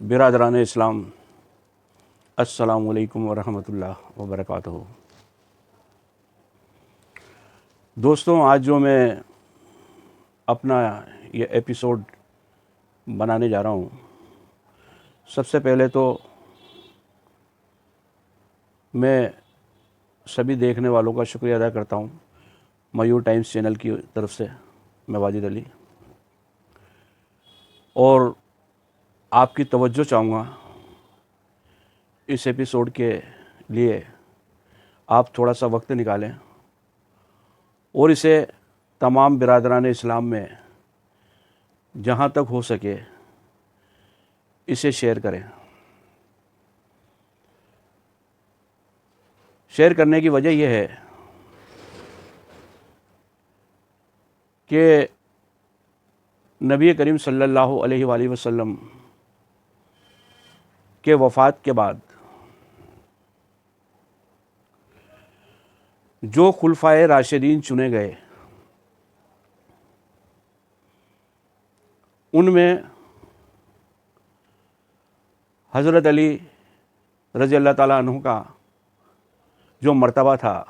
برادران اسلام، السلام علیکم ورحمۃ اللہ وبرکاتہ۔ دوستوں، آج جو میں اپنا یہ ایپیسوڈ بنانے جا رہا ہوں، سب سے پہلے تو میں سبھی دیکھنے والوں کا شکریہ ادا کرتا ہوں، میور ٹائمز چینل کی طرف سے میں واجد علی، اور آپ کی توجہ چاہوں گا اس ایپیسوڈ کے لیے۔ آپ تھوڑا سا وقت نکالیں اور اسے تمام برادران اسلام میں جہاں تک ہو سکے اسے شیئر کریں۔ شیئر کرنے کی وجہ یہ ہے کہ نبی کریم صلی اللہ علیہ وآلہ وسلم کے وفات کے بعد جو خلفائے راشدین چنے گئے، ان میں حضرت علی رضی اللہ تعالیٰ عنہ کا جو مرتبہ تھا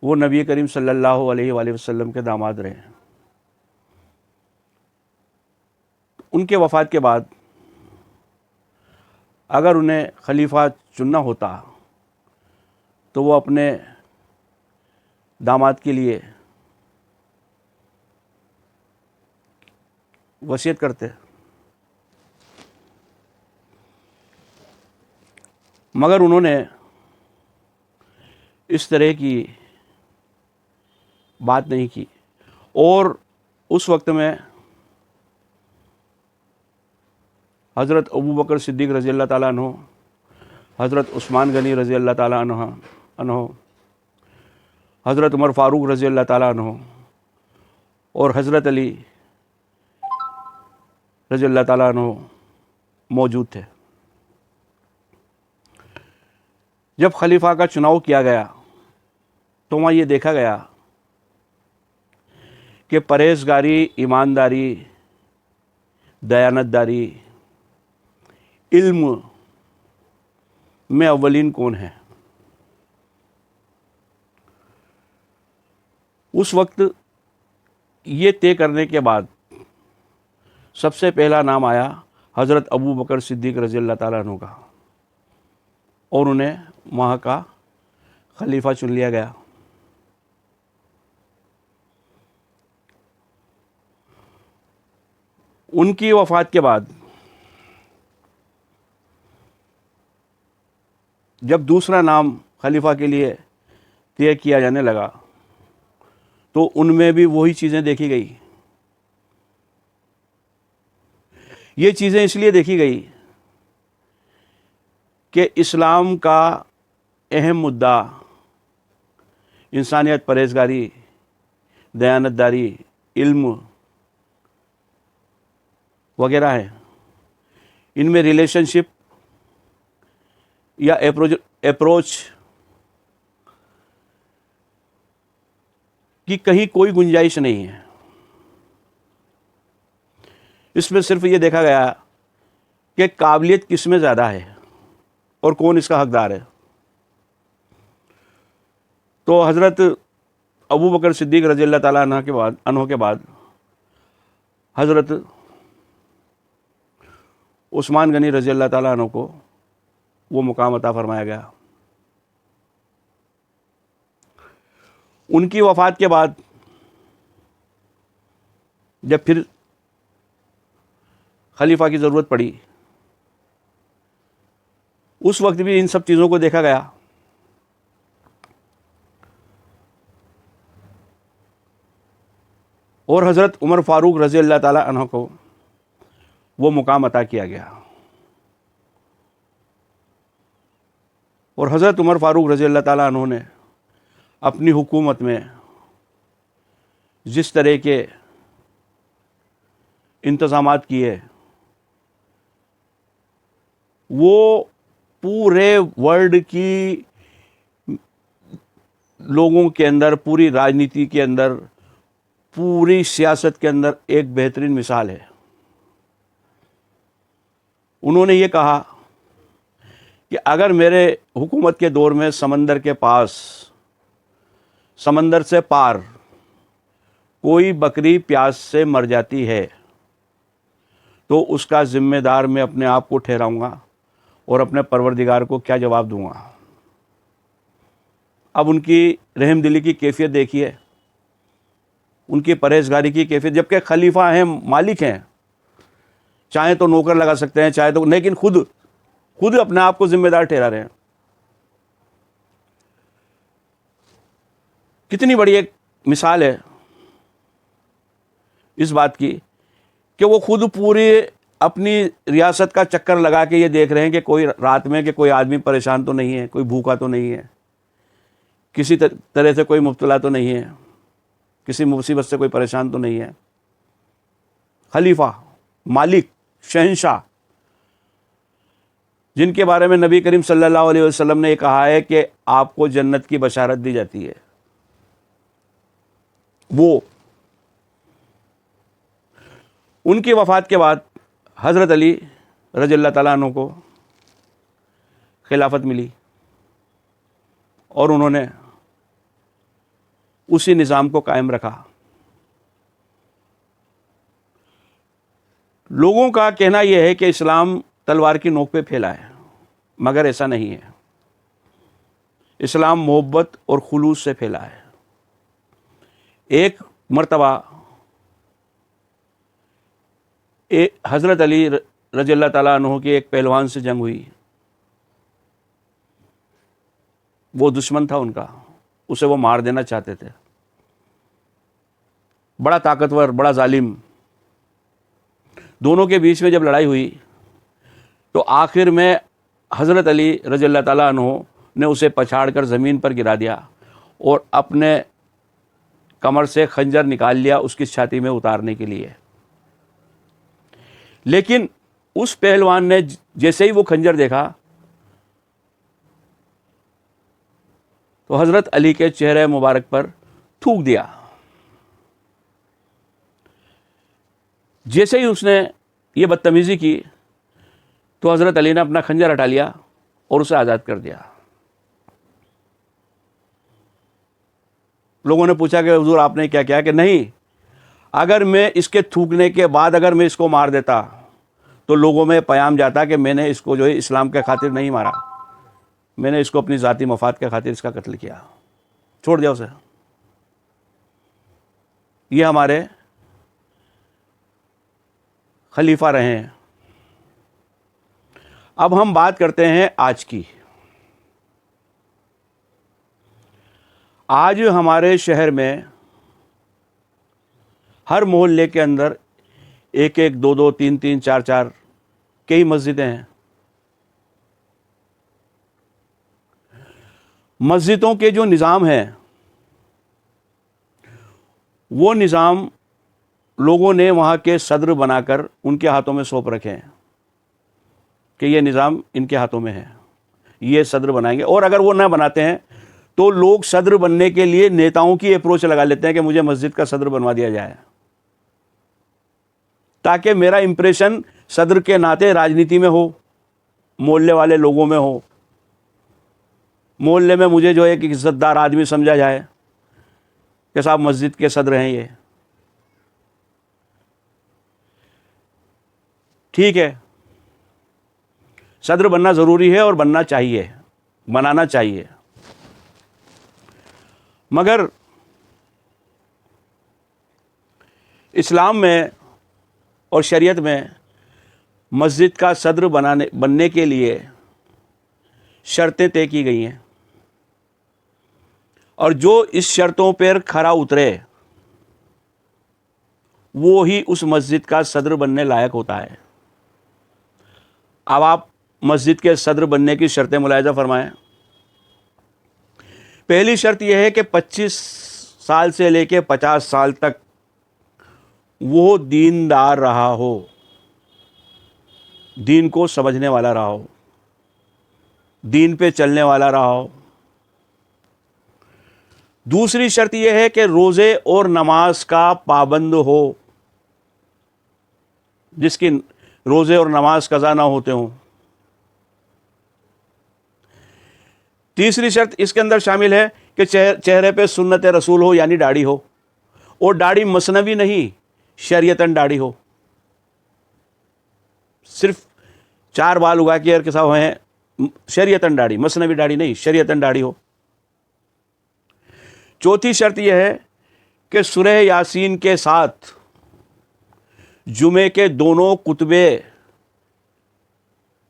وہ نبی کریم صلی اللہ علیہ وآلہ وسلم کے داماد رہے۔ ان کے وفات کے بعد اگر انہیں خلیفہ چننا ہوتا تو وہ اپنے داماد کے لیے وصیت کرتے، مگر انہوں نے اس طرح کی بات نہیں کی، اور اس وقت میں حضرت ابو بکر صدیق رضی اللہ تعالیٰ عنہ، حضرت عثمان غنی رضی اللہ تعالیٰ عنہ، حضرت عمر فاروق رضی اللہ تعالیٰ عنہ اور حضرت علی رضی اللہ تعالیٰ عنہ موجود تھے۔ جب خلیفہ کا چناؤ کیا گیا تو وہاں یہ دیکھا گیا کہ پرہیزگاری، ایمانداری، دیانتداری، علم میں اولین کون ہیں؟ اس وقت یہ طے کرنے کے بعد سب سے پہلا نام آیا حضرت ابو بکر صدیق رضی اللہ تعالیٰ عنہ کا، اور انہیں وہاں کا خلیفہ چن لیا گیا۔ ان کی وفات کے بعد جب دوسرا نام خلیفہ کے لیے طے کیا جانے لگا تو ان میں بھی وہی چیزیں دیکھی گئی۔ یہ چیزیں اس لیے دیکھی گئی کہ اسلام کا اہم مدعا انسانیت، پرہیزگاری، دیانتداری، علم وغیرہ ہے۔ ان میں ریلیشن شپ یا اپروچ کی کہیں کوئی گنجائش نہیں ہے۔ اس میں صرف یہ دیکھا گیا کہ قابلیت کس میں زیادہ ہے اور کون اس کا حقدار ہے۔ تو حضرت ابو بکر صدیق رضی اللہ تعالیٰ عنہ کے بعد حضرت عثمان غنی رضی اللہ تعالیٰ عنہ کو وہ مقام عطا فرمایا گیا۔ ان کی وفات کے بعد جب پھر خلیفہ کی ضرورت پڑی، اس وقت بھی ان سب چیزوں کو دیکھا گیا۔ اور حضرت عمر فاروق رضی اللہ تعالیٰ عنہ کو وہ مقام عطا کیا گیا، اور حضرت عمر فاروق رضی اللہ تعالیٰ عنہ نے اپنی حکومت میں جس طرح کے انتظامات کیے، وہ پورے ورلڈ کی لوگوں کے اندر، پوری راجنیتی کے اندر، پوری سیاست کے اندر ایک بہترین مثال ہے۔ انہوں نے یہ کہا کہ اگر میرے حکومت کے دور میں سمندر کے پاس، سمندر سے پار کوئی بکری پیاس سے مر جاتی ہے تو اس کا ذمہ دار میں اپنے آپ کو ٹھہراؤں گا اور اپنے پروردگار کو کیا جواب دوں گا۔ اب ان کی رحم دلی کی کیفیت دیکھیے، ان کی پرہیزگاری کی کیفیت، جبکہ خلیفہ ہیں، مالک ہیں، چاہیں تو نوکر لگا سکتے ہیں، چاہے تو، لیکن خود اپنے آپ کو ذمہ دار ٹھہرا رہے ہیں۔ کتنی بڑی ایک مثال ہے اس بات کی کہ وہ خود پوری اپنی ریاست کا چکر لگا کے یہ دیکھ رہے ہیں کہ کوئی رات میں کہ کوئی آدمی پریشان تو نہیں ہے، کوئی بھوکا تو نہیں ہے، کسی طرح سے کوئی مبتلا تو نہیں ہے، کسی مصیبت سے کوئی پریشان تو نہیں ہے۔ خلیفہ، مالک، شہنشاہ، جن کے بارے میں نبی کریم صلی اللہ علیہ وسلم نے یہ کہا ہے کہ آپ کو جنت کی بشارت دی جاتی ہے، وہ ان کی وفات کے بعد حضرت علی رضی اللہ تعالیٰ عنہ کو خلافت ملی اور انہوں نے اسی نظام کو قائم رکھا۔ لوگوں کا کہنا یہ ہے کہ اسلام تلوار کی نوک پہ پھیلا ہے، مگر ایسا نہیں ہے۔ اسلام محبت اور خلوص سے پھیلا ہے۔ ایک مرتبہ حضرت علی رضی اللہ تعالیٰ عنہ کی ایک پہلوان سے جنگ ہوئی، وہ دشمن تھا ان کا، اسے وہ مار دینا چاہتے تھے، بڑا طاقتور، بڑا ظالم۔ دونوں کے بیچ میں جب لڑائی ہوئی تو آخر میں حضرت علی رضی اللہ تعالیٰ عنہ نے اسے پچھاڑ کر زمین پر گرا دیا اور اپنے کمر سے خنجر نکال لیا اس کی چھاتی میں اتارنے کے لیے۔ لیکن اس پہلوان نے جیسے ہی وہ خنجر دیکھا تو حضرت علی کے چہرے مبارک پر تھوک دیا۔ جیسے ہی اس نے یہ بدتمیزی کی تو حضرت علی نے اپنا خنجر ہٹا لیا اور اسے آزاد کر دیا۔ لوگوں نے پوچھا کہ حضور آپ نے کیا کیا؟ کہ نہیں، اگر میں اس کے تھوکنے کے بعد اگر میں اس کو مار دیتا تو لوگوں میں پیام جاتا کہ میں نے اس کو جو ہے اسلام کے خاطر نہیں مارا، میں نے اس کو اپنی ذاتی مفاد کے خاطر اس کا قتل کیا، چھوڑ دیا اسے۔ یہ ہمارے خلیفہ رہے ہیں۔ اب ہم بات کرتے ہیں آج کی۔ آج ہمارے شہر میں ہر محلے کے اندر ایک ایک، دو دو، تین تین، چار چار، کئی مسجدیں ہیں۔ مسجدوں کے جو نظام ہیں وہ نظام لوگوں نے وہاں کے صدر بنا کر ان کے ہاتھوں میں سونپ رکھے ہیں کہ یہ نظام ان کے ہاتھوں میں ہے، یہ صدر بنائیں گے۔ اور اگر وہ نہ بناتے ہیں تو لوگ صدر بننے کے لیے نیتاؤں کی اپروچ لگا لیتے ہیں کہ مجھے مسجد کا صدر بنوا دیا جائے، تاکہ میرا امپریشن صدر کے ناطے راجنیتی میں ہو، محلے والے لوگوں میں ہو، محلے میں مجھے جو ایک عزت دار آدمی سمجھا جائے کہ صاحب مسجد کے صدر ہیں یہ۔ ٹھیک ہے، صدر بننا ضروری ہے اور بننا چاہیے، بنانا چاہیے، مگر اسلام میں اور شریعت میں مسجد کا صدر بننے کے لیے شرطیں طے کی گئی ہیں، اور جو اس شرطوں پر کھرا اترے وہ ہی اس مسجد کا صدر بننے لائق ہوتا ہے۔ اب آپ مسجد کے صدر بننے کی شرطیں ملاحظہ فرمائیں۔ پہلی شرط یہ ہے کہ 25 سال سے لے کے 50 سال تک وہ دیندار رہا ہو، دین کو سمجھنے والا رہا ہو، دین پہ چلنے والا رہا ہو۔ دوسری شرط یہ ہے کہ روزے اور نماز کا پابند ہو، جس کی روزے اور نماز قضا نہ ہوتے ہوں۔ تیسری شرط اس کے اندر شامل ہے کہ چہرے پہ سنت رسول ہو، یعنی داڑھی ہو، اور داڑھی مثنوی نہیں، شریعتاً داڑھی ہو، صرف 4 بال اگا کے کیسا ہوئے ہیں، شریعتاً داڑھی، مثنوی داڑھی نہیں، شریعتاً داڑھی ہو۔ چوتھی شرط یہ ہے کہ سورہ یاسین کے ساتھ جمعے کے دونوں خطبے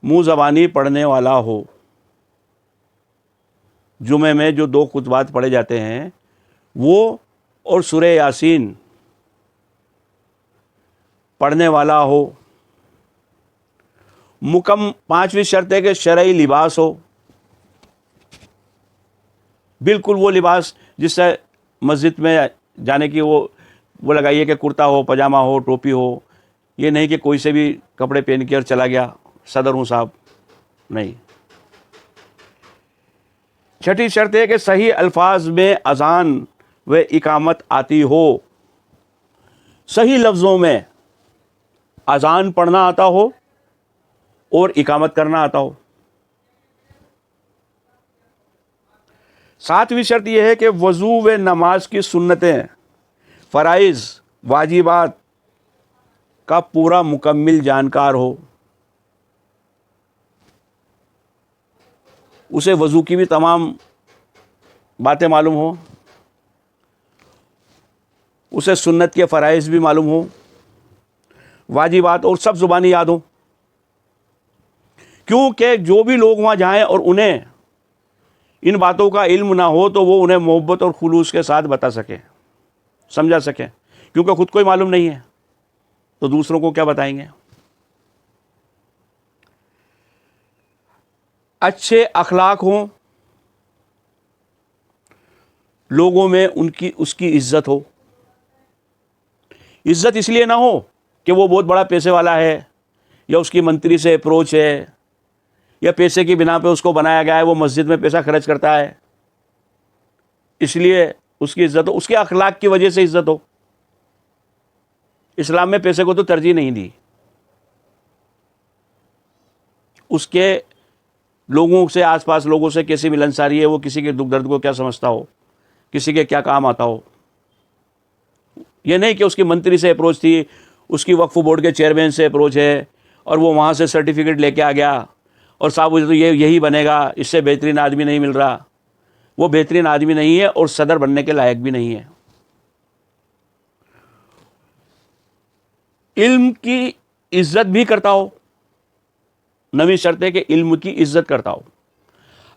منہ زبانی پڑھنے والا ہو۔ جمعے میں جو 2 خطبات پڑھے جاتے ہیں وہ اور سورہ یاسین پڑھنے والا ہو۔ پانچویں شرط ہے کہ شرعی لباس ہو، بالکل وہ لباس جس سے مسجد میں جانے کی وہ لگائیے کہ کرتا ہو، پاجامہ ہو، ٹوپی ہو، یہ نہیں کہ کوئی سے بھی کپڑے پہن کے اور چلا گیا، صدر ہوں صاحب، نہیں۔ چھٹی شرط ہے کہ صحیح الفاظ میں اذان و اقامت آتی ہو، صحیح لفظوں میں اذان پڑھنا آتا ہو اور اقامت کرنا آتا ہو۔ ساتویں شرط یہ ہے کہ وضو و نماز کی سنتیں، فرائض، واجبات کا پورا مکمل جانکار ہو، اسے وضو کی بھی تمام باتیں معلوم ہو، اسے سنت کے فرائض بھی معلوم ہو، واجبات اور سب زبانی یاد ہو، کیونکہ جو بھی لوگ وہاں جائیں اور انہیں ان باتوں کا علم نہ ہو تو وہ انہیں محبت اور خلوص کے ساتھ بتا سکیں، سمجھا سکیں، کیونکہ خود کو ہی معلوم نہیں ہے تو دوسروں کو کیا بتائیں گے۔ اچھے اخلاق ہوں، لوگوں میں اس کی عزت ہو۔ عزت اس لیے نہ ہو کہ وہ بہت بڑا پیسے والا ہے، یا اس کی منتری سے اپروچ ہے، یا پیسے کی بنا پہ اس کو بنایا گیا ہے، وہ مسجد میں پیسہ خرچ کرتا ہے اس لیے اس کی عزت ہو، اس کے اخلاق کی وجہ سے عزت ہو۔ اسلام میں پیسے کو تو ترجیح نہیں دی، اس کے لوگوں سے، آس پاس لوگوں سے کیسی ملنساری ہے، وہ کسی کے دکھ درد کو کیا سمجھتا ہو، کسی کے کیا کام آتا ہو۔ یہ نہیں کہ اس کی منتری سے اپروچ تھی، اس کی وقف بورڈ کے چیئرمین سے اپروچ ہے اور وہ وہاں سے سرٹیفکیٹ لے کے آ گیا اور صاحب تو یہی بنے گا، اس سے بہترین آدمی نہیں مل رہا۔ وہ بہترین آدمی نہیں ہے اور صدر بننے کے لائق بھی نہیں ہے۔ علم کی عزت بھی کرتا ہو، نویں شرط ہے کہ علم کی عزت کرتا ہو۔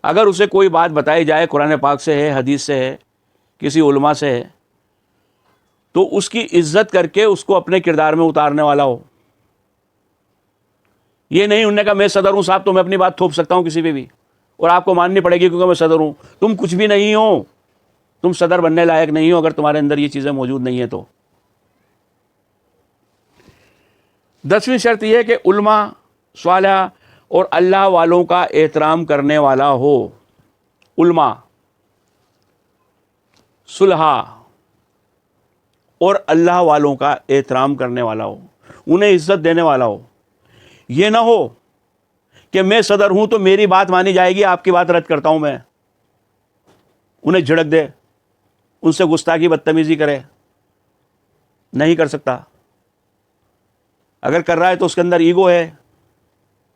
اگر اسے کوئی بات بتائی جائے، قرآن پاک سے ہے، حدیث سے ہے، کسی علماء سے ہے، تو اس کی عزت کر کے اس کو اپنے کردار میں اتارنے والا ہو۔ یہ نہیں انہوں نے کہا میں صدر ہوں صاحب تو میں اپنی بات تھوپ سکتا ہوں کسی پہ بھی اور آپ کو ماننی پڑے گی کیونکہ میں صدر ہوں۔ تم کچھ بھی نہیں ہو، تم صدر بننے لائق نہیں ہو اگر تمہارے اندر یہ چیزیں موجود نہیں ہیں تو۔ 10ویں شرط یہ ہے کہ علماء، صالحہ اور اللہ والوں کا احترام کرنے والا ہو۔ علماء، صلحاء اور اللہ والوں کا احترام کرنے والا ہو، انہیں عزت دینے والا ہو۔ یہ نہ ہو کہ میں صدر ہوں تو میری بات مانی جائے گی، آپ کی بات رد کرتا ہوں میں، انہیں جھڑک دے، ان سے گستاخی بدتمیزی کرے، نہیں کر سکتا۔ اگر کر رہا ہے تو اس کے اندر ایگو ہے،